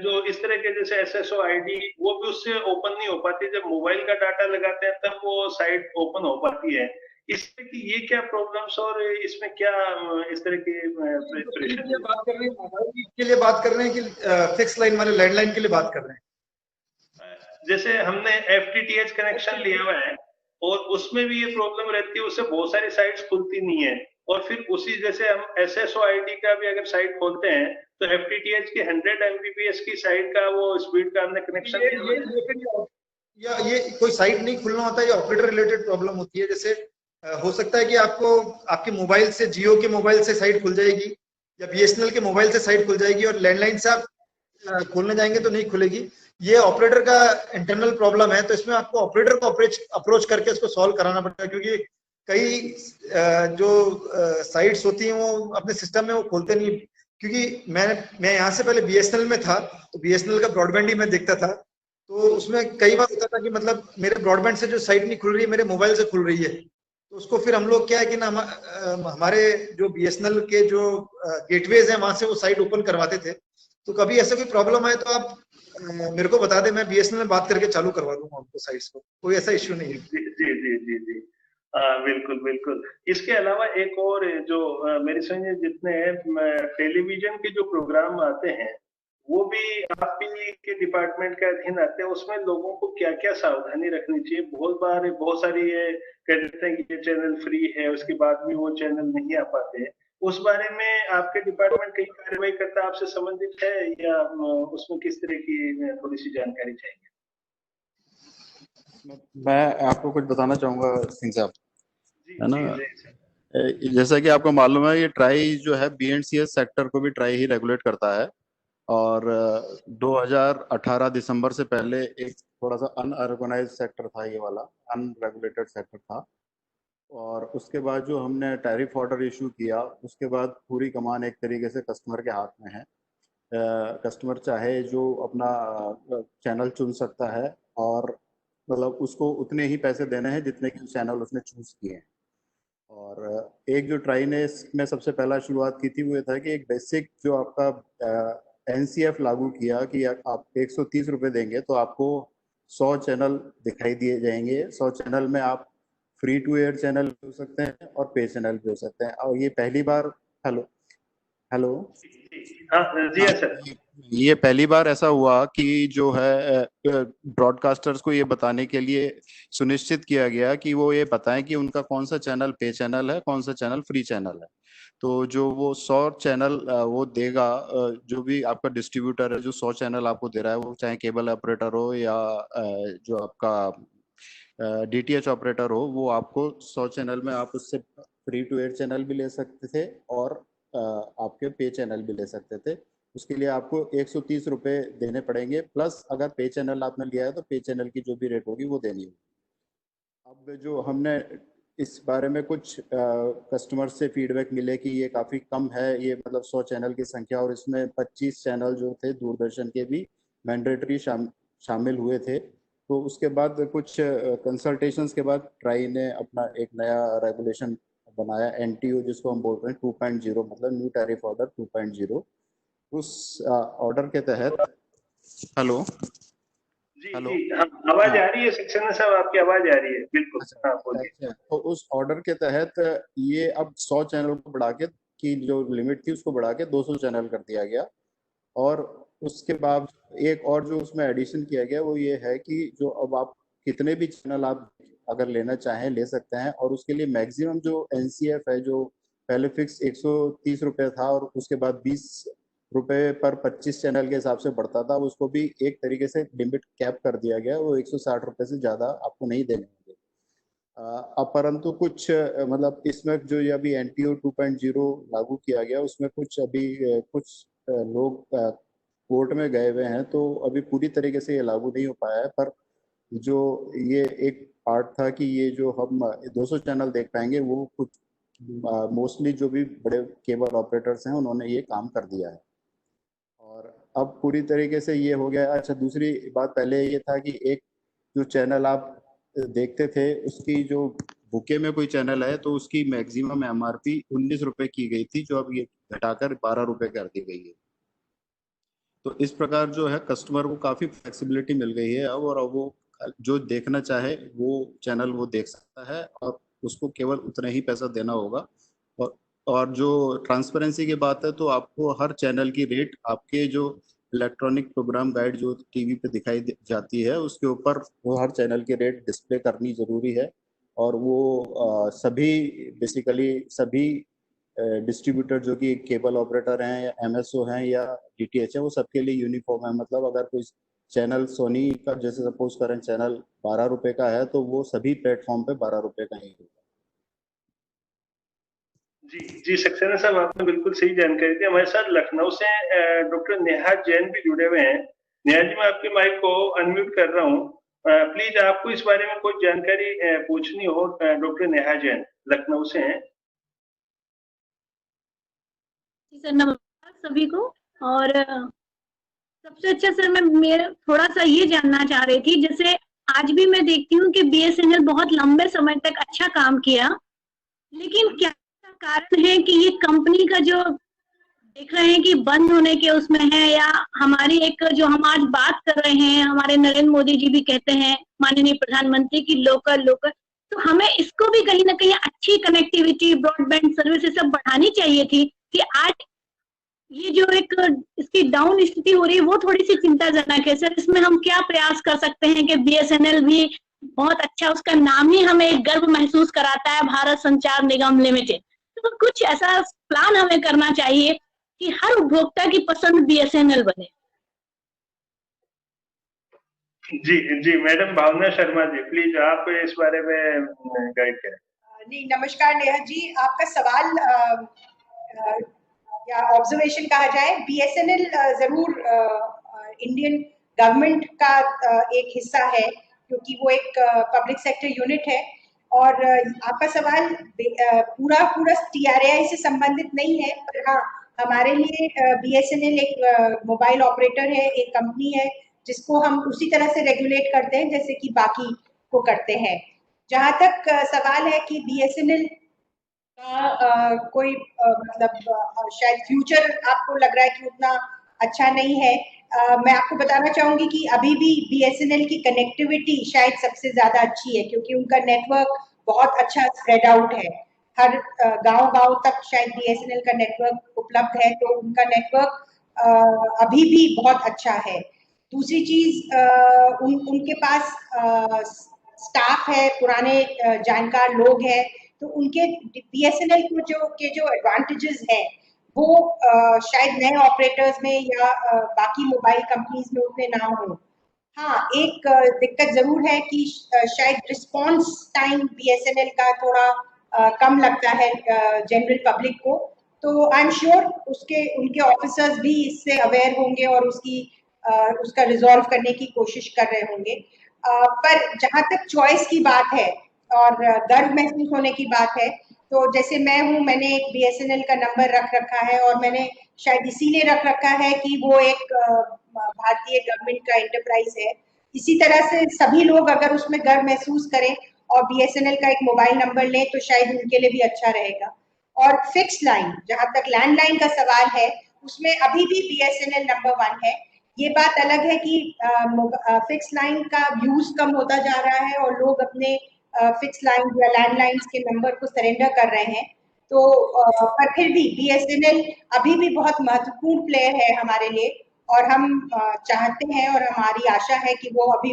जो इस तरह के जैसे एसएसओ आईडी वो भी उससे ओपन नहीं हो पाती। जब मोबाइल का डाटा लगाते हैं तब वो साइट ओपन हो पाती है। इस तरह की ये क्या प्रॉब्लम्स, और इसमें क्या इस तरह के प्रेशर
के लिए बात कर रहे हैं कि फिक्स लाइन वाले लैंडलाइन के लिए बात कर रहे हैं?
जैसे हमने एफटीटीएच कनेक्शन लिया हुआ है और उसमें भी ये प्रॉब्लम रहती है, उससे बहुत सारी साइट्स खुलती नहीं है, और फिर उसी जैसे हम एसएसओ आईडी का भी अगर साइट खोलते हैं तो एफटीटीएच की 100 Mbps की साइट का वो स्पीड का हमने कनेक्शन
या ये कोई साइट नहीं खुलना होता, ये ऑपरेटर रिलेटेड प्रॉब्लम होती है। जैसे हो सकता है कि आपको आपके मोबाइल से, जियो के मोबाइल से साइट खुल जाएगी या बीएसएनएल के मोबाइल से साइट खुल जाएगी, और लैंडलाइन से आप खोलने जाएंगे तो नहीं खुलेगी। ये ऑपरेटर का इंटरनल प्रॉब्लम है, तो इसमें आपको ऑपरेटर को अप्रोच करके इसको सॉल्व कराना पड़ता है, क्योंकि कई जो साइट्स होती हैं वो अपने सिस्टम में वो खोलते नहीं। क्योंकि मैं यहाँ से पहले बीएसएनएल में था, तो बीएसएनएल का ब्रॉडबैंड ही मैं देखता था, तो उसमें कई बार होता था कि मतलब मेरे ब्रॉडबैंड से जो साइट नहीं खुल रही है, मेरे मोबाइल से खुल रही है। तो उसको फिर हम लोग क्या है कि ना हमारे जो बीएसएनएल के जो गेटवेज हैं वहां से वो साइट ओपन करवाते थे। तो कभी ऐसा कोई प्रॉब्लम आए तो आप मेरे को बता दें, मैं बीएसएनएल में बात करके चालू करवा दूंगा उनको साइट्स को, कोई ऐसा इश्यू नहीं है।
जी जी जी जी जी। बिल्कुल बिल्कुल। इसके अलावा एक और जो मेरे समझ जितने टेलीविजन के जो प्रोग्राम आते हैं वो भी आप ही के डिपार्टमेंट के अधीन आते हैं, उसमें लोगों को क्या क्या सावधानी रखनी चाहिए? बहुत बार बहुत सारी ये कह देते हैं कि ये चैनल फ्री है, उसके बाद भी वो चैनल नहीं आ पाते हैं। उस बारे में आपके डिपार्टमेंट कई कार्रवाई करता है, आपसे संबंधित है, या उसमें किस तरह की थोड़ी सी जानकारी चाहिए?
मैं आपको कुछ बताना चाहूंगा सिंह साहब, है ना।
जी, जी,
जैसा कि आपको मालूम है, ये ट्राई जो है बीएनसीएस सेक्टर को भी ट्राई ही रेगुलेट करता है, और 2018 दिसंबर से पहले एक थोड़ा सा अनऑर्गेनाइज सेक्टर था, ये वाला अनरेगुलेटेड सेक्टर था। और उसके बाद जो हमने टैरिफ ऑर्डर इशू किया, उसके बाद पूरी कमान एक तरीके से कस्टमर के हाथ में है। कस्टमर चाहे जो अपना चैनल चुन सकता है, और मतलब उसको उतने ही पैसे देने हैं जितने कि चैनल उसने चूज किए हैं। और एक जो ट्राई ने इसमें सबसे पहला शुरुआत की थी वो ये था कि एक बेसिक जो आपका एनसीएफ लागू किया कि आप 130 रुपये देंगे तो आपको 100 चैनल दिखाई दिए जाएंगे। 100 चैनल में आप फ्री टू एयर चैनल भी हो सकते हैं और पे चैनल भी हो सकते हैं। और ये पहली बार हेलो हेलो
जी सर।
ये पहली बार ऐसा हुआ कि जो है ब्रॉडकास्टर्स को ये बताने के लिए सुनिश्चित किया गया कि वो ये बताएं कि उनका कौन सा चैनल पे चैनल है, कौन सा चैनल फ्री चैनल है। तो जो वो 100 चैनल वो देगा, जो भी आपका डिस्ट्रीब्यूटर है जो 100 चैनल आपको दे रहा है, वो चाहे केबल ऑपरेटर हो या जो आपका डीटीएच ऑपरेटर हो, वो आपको 100 चैनल में आप उससे फ्री टू एयर चैनल भी ले सकते थे और आपके पे चैनल भी ले सकते थे। उसके लिए आपको 130 रुपये देने पड़ेंगे, प्लस अगर पे चैनल आपने लिया है तो पे चैनल की जो भी रेट होगी वो देनी होगी। अब जो हमने इस बारे में कुछ कस्टमर से फीडबैक मिले कि ये काफ़ी कम है, ये मतलब 100 चैनल की संख्या, और इसमें 25 चैनल जो थे दूरदर्शन के भी मैंडेटरी शामिल हुए थे। तो उसके बाद कुछ कंसल्टेशंस के बाद ट्राई ने अपना एक नया रेगुलेशन बनाया, एनटीओ जिसको हम बोल रहे हैं 2.0, मतलब न्यू टैरिफ ऑर्डर 2.0। उस ऑर्डर के तहत हेलो
हेलो आवाज आ रही है सक्सेना साहब, आपकी आवाज आ रही है, बिल्कुल।
अच्छा, तो उस ऑर्डर के तहत ये अब 100 चैनल को बढ़ा के, की जो लिमिट थी उसको बढ़ा के 200 चैनल कर दिया गया। और उसके बाद एक और जो उसमें एडिशन किया गया वो ये है कि जो अब आप कितने भी चैनल आप अगर लेना चाहें ले सकते हैं, और उसके लिए मैक्सिमम जो एनसीएफ है, जो पहले फिक्स 130 रुपये था और उसके बाद 20 रुपए पर 25 चैनल के हिसाब से बढ़ता था, उसको भी एक तरीके से लिमिट कैप कर दिया गया, वो 160 रुपये से ज़्यादा आपको नहीं देने होंगे। अब परंतु कुछ मतलब इसमें जो ये अभी NTO 2.0 लागू किया गया उसमें कुछ अभी कुछ लोग कोर्ट में गए हुए हैं, तो अभी पूरी तरीके से ये लागू नहीं हो पाया है। पर जो ये एक पार्ट था कि ये जो हम 200 चैनल देख पाएंगे, वो कुछ मोस्टली जो भी बड़े केबल ऑपरेटर्स हैं उन्होंने ये काम कर दिया है और अब पूरी तरीके से ये हो गया। अच्छा, दूसरी बात, पहले ये था कि एक जो चैनल आप देखते थे उसकी जो बुके में कोई चैनल है तो उसकी मैक्सिमम MRP 19 रुपए की गई थी, जो अब ये घटाकर 12 रुपए कर दी गई है। तो इस प्रकार जो है कस्टमर को काफी फ्लेक्सिबिलिटी मिल गई है अब, और अब वो जो देखना चाहे वो चैनल वो देख सकता है और उसको केवल उतना ही पैसा देना होगा। और जो ट्रांसपेरेंसी की बात है तो आपको हर चैनल की रेट आपके जो इलेक्ट्रॉनिक प्रोग्राम गाइड जो टीवी पे दिखाई जाती है उसके ऊपर वो हर चैनल की रेट डिस्प्ले करनी जरूरी है। और वो सभी बेसिकली सभी डिस्ट्रीब्यूटर जो कि केबल ऑपरेटर हैं या MSO हैं या DTH है, वो सबके लिए यूनिफॉर्म है। मतलब अगर कोई चैनल सोनी का जैसे सपोज करें चैनल 12 रुपए का है तो वो सभी प्लेटफॉर्म पे 12 रुपए का ही होगा।
जी सक्सेना साहब, आपने बिल्कुल सही जानकारी दी। हमारे साथ लखनऊ से डॉक्टर नेहा जैन भी जुड़े हुए हैं। नेहा जी, मैं आपके माइक को अनम्यूट कर रहा हूँ। प्लीज, आपको इस बारे में कोई जानकारी पूछनी हो, डॉक्टर नेहा जैन लखनऊ से हैं।
सर नमस्कार सभी को। और सबसे अच्छा सर, मैं मेरा थोड़ा सा ये जानना चाह रही थी, जैसे आज भी मैं देखती हूँ कि BSNL बहुत लंबे समय तक अच्छा काम किया, लेकिन क्या कारण है कि ये कंपनी का जो देख रहे हैं कि बंद होने के उसमें है, या हमारी एक जो हम आज बात कर रहे हैं, हमारे नरेंद्र मोदी जी भी कहते हैं, माननीय प्रधानमंत्री की लोकल लोकल, तो हमें इसको भी कहीं ना कहीं अच्छी कनेक्टिविटी, ब्रॉडबैंड सर्विस सब बढ़ानी चाहिए थी कि आज ये जो एक इसकी डाउन स्थिति हो रही है वो थोड़ी सी चिंताजनक है। सर, इसमें हम क्या प्रयास कर सकते हैं कि BSNL भी बहुत अच्छा, उसका नाम ही हमें एक गर्व महसूस कराता है, भारत संचार निगम लिमिटेड। तो कुछ ऐसा प्लान हमें करना चाहिए कि हर उपभोक्ता की पसंद BSNL बने।
जी मैडम भावना शर्मा जी, प्लीज आप इस बारे में गाइड करें।
नहीं, नमस्कार नेहा जी, आपका सवाल या ऑब्जर्वेशन कहा जाए, BSNL जरूर इंडियन गवर्नमेंट का एक हिस्सा है, क्योंकि वो एक पब्लिक सेक्टर यूनिट है। और आपका सवाल पूरा TRAI से संबंधित नहीं है, पर हाँ, हमारे लिए BSNL एक मोबाइल ऑपरेटर है, एक कंपनी है जिसको हम उसी तरह से रेगुलेट करते हैं जैसे कि बाकी को करते हैं। जहां तक सवाल है कि BSNL का कोई मतलब शायद फ्यूचर आपको लग रहा है कि उतना अच्छा नहीं है, मैं आपको बताना चाहूंगी कि अभी भी BSNL की कनेक्टिविटी शायद सबसे ज्यादा अच्छी है, क्योंकि उनका नेटवर्क बहुत अच्छा स्प्रेड आउट है। हर गांव तक शायद BSNL का नेटवर्क उपलब्ध है, तो उनका नेटवर्क अभी भी बहुत अच्छा है। दूसरी चीज, उनके पास स्टाफ है, पुराने जानकार लोग हैं, तो उनके BSNL को जो एडवांटेजेस हैं वो शायद नए ऑपरेटर्स में या बाकी मोबाइल कंपनीज में उतने ना हो। हाँ, एक दिक्कत जरूर है कि शायद रिस्पॉन्स टाइम BSNL का थोड़ा कम लगता है जनरल पब्लिक को, तो आई एम श्योर उनके ऑफिसर्स भी इससे अवेयर होंगे और उसका रिजॉल्व करने की कोशिश कर रहे होंगे। पर जहां तक चॉइस की बात है और गर्व महसूस होने की बात है, तो जैसे मैं हूँ, मैंने एक BSNL का नंबर रख रखा है, और मैंने शायद इसीलिए रख रखा है कि वो एक भारतीय गवर्नमेंट का एंटरप्राइज है। इसी तरह से सभी लोग अगर उसमें गर्व महसूस करें और BSNL का एक मोबाइल नंबर लें तो शायद उनके लिए भी अच्छा रहेगा। और फिक्स लाइन, जहां तक लैंडलाइन का सवाल है, उसमें अभी भी BSNL नंबर 1 है। ये बात अलग है कि फिक्स लाइन का यूज कम होता जा रहा है और लोग अपने फिक्स लाइन या लैंडलाइंस के नंबर को सरेंडर कर रहे हैं, तो पर फिर भी BSNL अभी भी बहुत महत्वपूर्ण प्लेयर है हमारे लिए। और हम चाहते हैं और हमारी आशा है कि वो अभी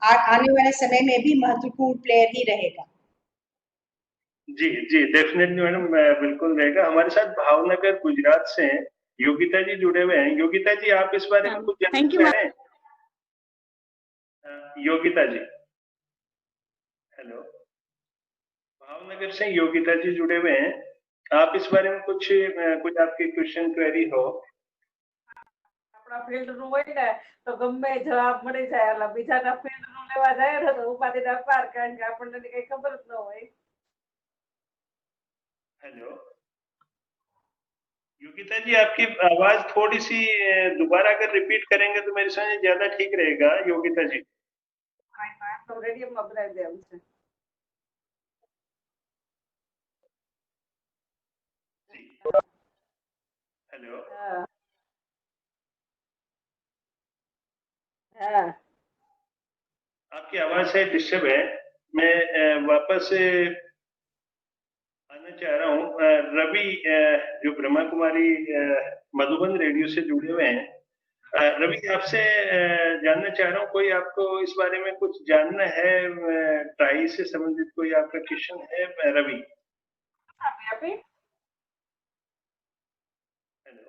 आने वाले समय में भी महत्वपूर्ण प्लेयर ही रहेगा।
जी जी, डेफिनेटली मैडम, बिल्कुल रहेगा। हमारे साथ भावनगर गुजरात से हैं योगिता जी जुड़े हुए हैं। योगिता जी, आप इस बारे में कुछ जानना
थैंक यू
चाह रहे हैं? योगिता जी, हेलो, भावनगर से योगिता जी जुड़े हुए हैं। आप इस बारे में कुछ आपकी क्वेश्चन क्वेरी हो?
આપણા ફિલ્ડ નું હોય ને તો ગમે જવાબ મળી જાય, એટલે બીજાના ફિલ્ડ નું લેવા જાય ને તો ઉપાધિના પાર, કારણ કે આપણને કઈ ખબર જ ન હોય.
हेलो योगिता जी, आपकी आवाज थोड़ी सी दोबारा अगर रिपीट करेंगे तो मेरे समझ ज्यादा ठीक रहेगा। योगिता जी,
તો રેડિયમમાં ભરાઈ દેવું છે.
हेलो,
હા હા
आपकी आवाज से डिस्टर्ब है। मैं वापस आना चाह रहा हूँ। रवि, जो ब्रह्मा कुमारी मधुबन रेडियो से जुड़े हुए हैं, रवि, आपसे जानना चाह रहा हूँ, कोई आपको इस बारे में कुछ जानना है? ट्राई से संबंधित कोई आपका क्वेश्चन है रवि?
આપી
हेलो,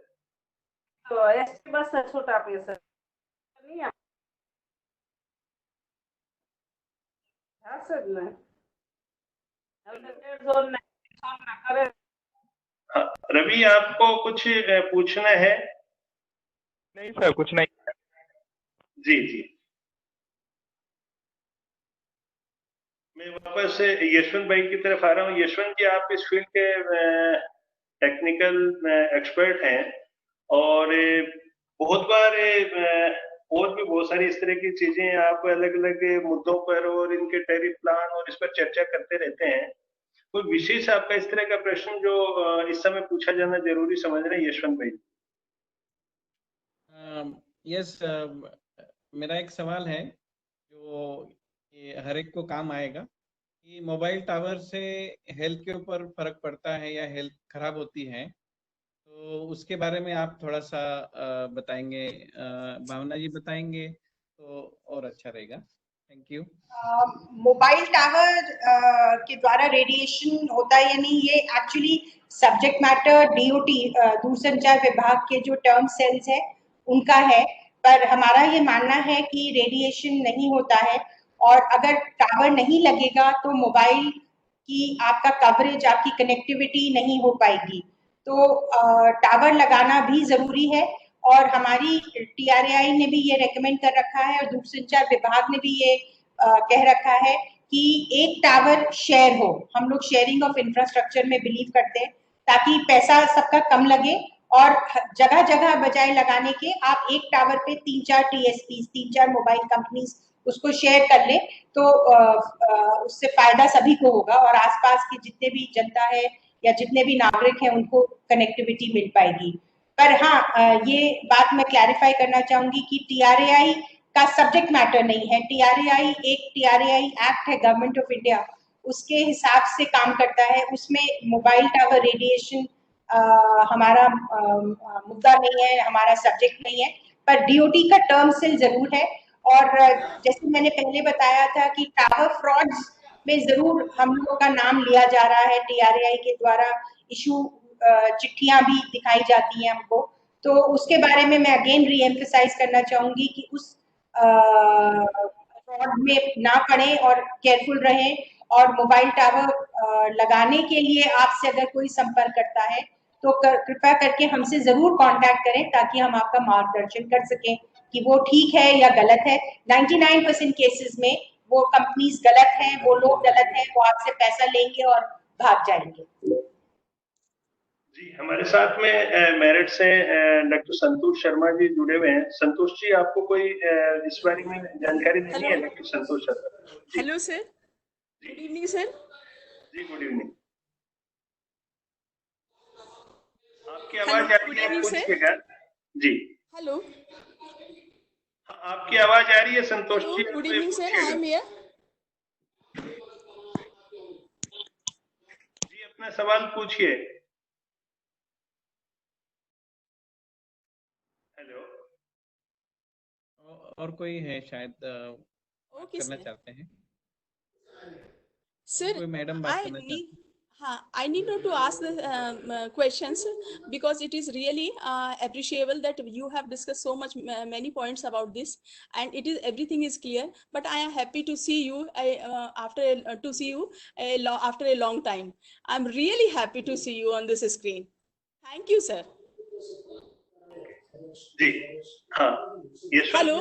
તો એસટી બસ છૂટ આપી સર. નહીં હશે જ ને. હવે ઝોન ને કરે.
हाँ, रवि, आपको कुछ पूछना है?
नहीं सर, कुछ नहीं।
जी जी, मैं वापस यशवंत भाई की तरफ आ रहा हूँ। यशवंत जी, आप इस फील्ड के टेक्निकल एक्सपर्ट हैं और बहुत बार और भी बहुत सारी इस तरह की चीजें आप अलग अलग मुद्दों पर और इनके टैरिफ प्लान और इस पर चर्चा करते रहते हैं। कोई विशेष आपका इस तरह का प्रश्न जो इस समय पूछा जाना जरूरी समझ रहे हैं यशवंत भाई?
यस, मेरा एक सवाल है जो ये हर एक को काम आएगा कि मोबाइल टावर से हेल्थ के ऊपर फर्क पड़ता है या हेल्थ खराब होती है, तो उसके बारे में आप थोड़ा सा बताएंगे, भावना जी बताएंगे तो और अच्छा रहेगा। Thank you.
मोबाइल टावर के द्वारा रेडिएशन होता है या नहीं, ये एक्चुअली सब्जेक्ट मैटर डीओटी दूरसंचार विभाग के जो टर्म सेल्स है उनका है, पर हमारा ये मानना है कि रेडिएशन नहीं होता है और अगर टावर नहीं लगेगा तो मोबाइल की आपका कवरेज, आपकी कनेक्टिविटी नहीं हो पाएगी। तो टावर लगाना भी जरूरी है और हमारी टीआरएआई ने भी ये रेकमेंड कर रखा है और दूरसंचार विभाग ने भी ये कह रखा है कि एक टावर शेयर हो। हम लोग शेयरिंग ऑफ इंफ्रास्ट्रक्चर में बिलीव करते हैं ताकि पैसा सबका कम लगे और जगह जगह बजाय लगाने के आप एक टावर पे 3-4 टीएसपी, 3-4 मोबाइल कंपनीज उसको शेयर कर ले तो उससे फायदा सभी को होगा और आसपास की जितने भी जनता है या जितने भी नागरिक हैं उनको कनेक्टिविटी मिल पाएगी। पर हाँ, ये बात मैं क्लैरिफाई करना चाहूंगी कि टीआरएआई का सब्जेक्ट मैटर नहीं है। टीआरएआई एक टीआरएआई एक्ट है गवर्नमेंट ऑफ इंडिया, उसके हिसाब से काम करता है। उसमें मोबाइल टावर रेडिएशन हमारा मुद्दा नहीं है, हमारा सब्जेक्ट नहीं है, पर डीओटी का टर्म सेल जरूर है। और जैसे मैंने पहले बताया था कि टावर फ्रॉड्स में जरूर हम लोगों का नाम लिया जा रहा है, टीआरएआई के द्वारा इशू चिट्ठियां भी दिखाई जाती हैं हमको, तो उसके बारे में मैं अगेन रीएम्फसाइज करना चाहूंगी कि उस फ्रॉड में ना पड़े और केयरफुल रहें। और मोबाइल टावर लगाने के लिए आपसे अगर कोई संपर्क करता है तो कृपया करके हमसे जरूर कांटेक्ट करें ताकि हम आपका मार्गदर्शन कर सकें कि वो ठीक है या गलत है। 99% केसेस में वो कंपनीज गलत हैं, वो लोग गलत हैं, वो आपसे पैसा लेंगे और भाग जाएंगे।
जी, हमारे साथ में मेरठ से डॉक्टर संतोष शर्मा जी जुड़े हुए हैं। संतोष जी, आपको कोई इस बारे में जानकारी देनी है? Doctor Santosh Sharma.
Hello sir, good evening sir.
जी, गुड इवनिंग। आपकी आवाज आ रही है, पूछिएगा। जी,
हेलो,
आपकी आवाज आ रही है Santosh ji,
good evening sir, I am here.
जी, अपना सवाल पूछिए। हेलो,
और कोई है शायद बात
ओके
करना
सर।
चाहते हैं?
Sir,
कोई मैडम बात
I
करना
need,
चाहते हैं?
I need to ask the questions because it is really appreciable that you have discussed so much many points about this, and it is everything is clear. But I am happy to see you after a long time. I'm really happy to see you on this screen. Thank you, sir.
जी हाँ,
Hello.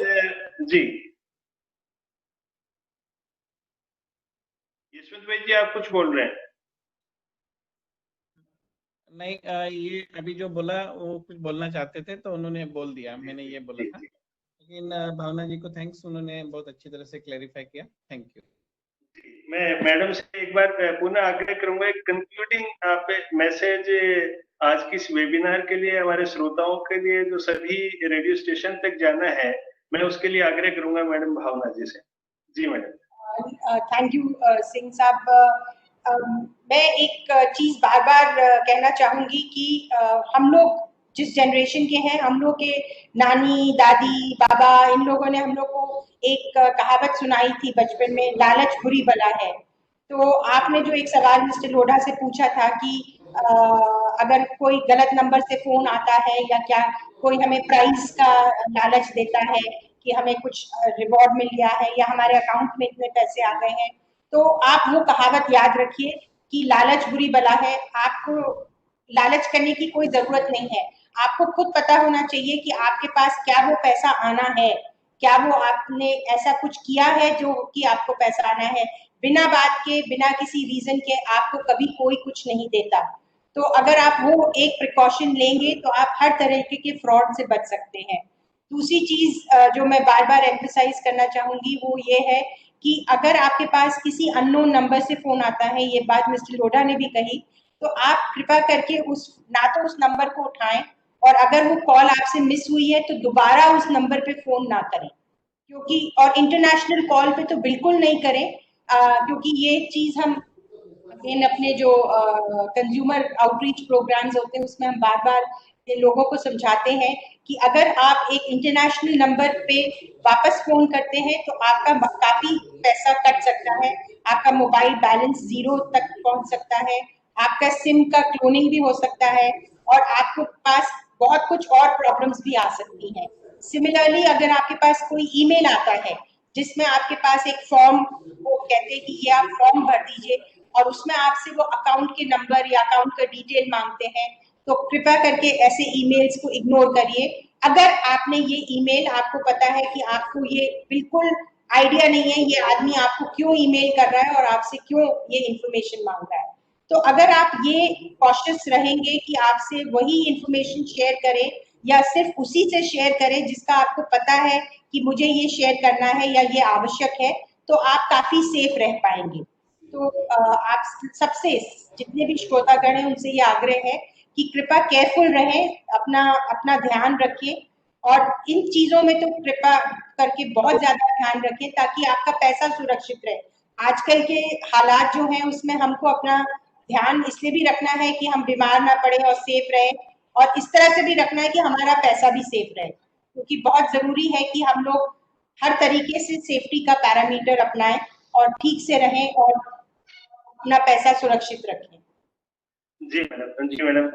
जी यशवंत भाई जी, आप कुछ बोल रहे हैं?
नहीं, ये अभी जो बोला वो कुछ बोलना चाहते थे तो उन्होंने बोल दिया, मैंने ये बोला
जी
था।
जी
लेकिन भावना जी को थैंक्स, उन्होंने बहुत अच्छी तरह से क्लेरिफाई किया। Thank you.
मैं मैडम से एक बार पुनः आग्रह करूंगा, एक कंक्लूडिंग आप मैसेज आज की इस वेबिनार के लिए हमारे श्रोताओं के लिए जो सभी रेडियो स्टेशन तक जाना है, मैं उसके लिए आग्रह करूंगा मैडम भावना जी से। जी मैडम।
थैंक यू सिंह साहब। मैं एक चीज बार बार कहना चाहूंगी कि हम लोग जिस जनरेशन के हैं, हम लोग के नानी दादी बाबा इन लोगों ने हम लोग को एक कहावत सुनाई थी बचपन में, लालच बुरी बला है। तो आपने जो एक सवाल मिस्टर लोढ़ा से पूछा था कि अगर कोई गलत नंबर से फोन आता है या क्या कोई हमें प्राइस का लालच देता है कि हमें कुछ रिवॉर्ड मिल गया है या हमारे अकाउंट में इतने पैसे आ गए हैं, तो आप वो कहावत याद रखिए कि लालच बुरी बला है। आपको लालच करने की कोई जरूरत नहीं है। आपको खुद पता होना चाहिए कि आपके पास क्या वो पैसा आना है, क्या वो आपने ऐसा कुछ किया है जो कि आपको पैसा आना है। बिना बात के, बिना किसी रीजन के आपको कभी कोई कुछ नहीं देता। तो अगर आप वो एक प्रिकॉशन लेंगे तो आप हर तरह के फ्रॉड से बच सकते हैं। दूसरी चीज जो मैं बार बार एम्फसाइज करना चाहूंगी वो ये है कि अगर आपके पास किसी अननोन नंबर से फोन आता है, ये बात मिस्टर लोढ़ा ने भी कही, तो आप कृपा करके उस नंबर को उठाएं, और अगर वो कॉल आपसे मिस हुई है तो दोबारा उस नंबर पे फोन ना करें, क्योंकि और इंटरनेशनल कॉल पे तो बिल्कुल नहीं करें, क्योंकि ये चीज हम अगेन अपने जो कंज्यूमर आउटरीच प्रोग्राम्स होते हैं उसमें हम बार बार लोगों को समझाते हैं कि अगर आप एक इंटरनेशनल नंबर पे वापस फोन करते हैं तो आपका काफी पैसा कट सकता है, आपका मोबाइल बैलेंस 0 तक पहुंच सकता है, आपका सिम का क्लोनिंग भी हो सकता है, और आपके पास बहुत कुछ और प्रॉब्लम्स भी आ सकती हैं। सिमिलरली अगर आपके पास कोई ईमेल आता है जिसमें आपके पास एक फॉर्म, वो कहते हैं कि ये आप फॉर्म भर दीजिए, और उसमें आपसे वो अकाउंट के नंबर या अकाउंट का डिटेल मांगते हैं, तो कृपया करके ऐसे ईमेल्स को इग्नोर करिए। अगर आपने ये ईमेल, आपको पता है कि आपको ये बिल्कुल आइडिया नहीं है ये आदमी आपको क्यों ईमेल कर रहा है और आपसे क्यों ये इंफॉर्मेशन मांग रहा है, तो अगर आप ये कॉशियस रहेंगे कि आपसे वही इंफॉर्मेशन शेयर करें या सिर्फ उसी से शेयर करें जिसका आपको पता है कि मुझे ये शेयर करना है या ये आवश्यक है, तो आप काफी सेफ रह पाएंगे। तो आप सबसे, जितने भी श्रोतागण हैं उनसे ये आग्रह है कि कृपया केयरफुल रहें, अपना अपना ध्यान रखें, और इन चीजों में तो कृपया करके बहुत ज्यादा ध्यान रखें ताकि आपका पैसा सुरक्षित रहे। आजकल के हालात जो हैं उसमें हमको अपना ध्यान इसलिए भी रखना है कि हम बीमार ना पड़े और सेफ रहे, और इस तरह से भी रखना है कि हमारा पैसा भी सेफ रहे, क्योंकि बहुत जरूरी है कि हम लोग हर तरीके से सेफ्टी का पैरामीटर अपनाएं और ठीक से रहें और अपना पैसा सुरक्षित रखें।
जी मैडम, जी मैडम,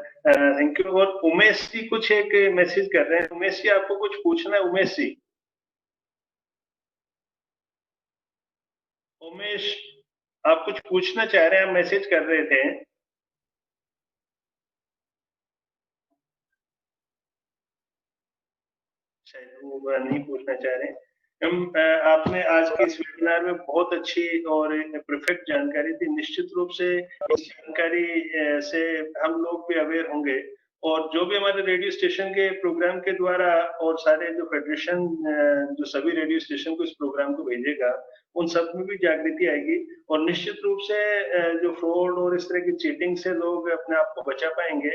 थैंक यू। और उमेश जी कुछ एक मैसेज कर रहे हैं। उमेश जी, आपको कुछ पूछना है? उमेश जी, उमेश, आप कुछ पूछना चाह रहे हैं? आप मैसेज कर रहे थे। शायद वो नहीं पूछना चाह रहे। आपने आज के इस वेबिनार में बहुत अच्छी और परफेक्ट जानकारी दी। निश्चित रूप से इस जानकारी से हम लोग भी अवेयर होंगे, और जो भी हमारे रेडियो स्टेशन के प्रोग्राम के द्वारा और सारे जो फेडरेशन जो सभी रेडियो स्टेशन को इस प्रोग्राम को भेजेगा, उन सब में भी जागृति आएगी, और निश्चित रूप से जो फ्रॉड और इस तरह की चीटिंग से लोग अपने आप को बचा पाएंगे।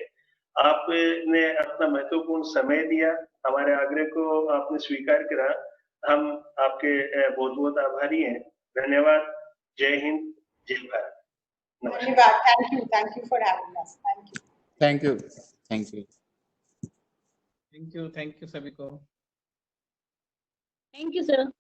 आपने अपना महत्वपूर्ण समय दिया, हमारे आग्रह को आपने स्वीकार करा, हम आपके बहुत बहुत आभारी हैं। धन्यवाद। जय हिंद, जय भारत।
धन्यवाद। Thank you for having us.
Thank you, thank you,
thank you सभी को।
Thank you, sir.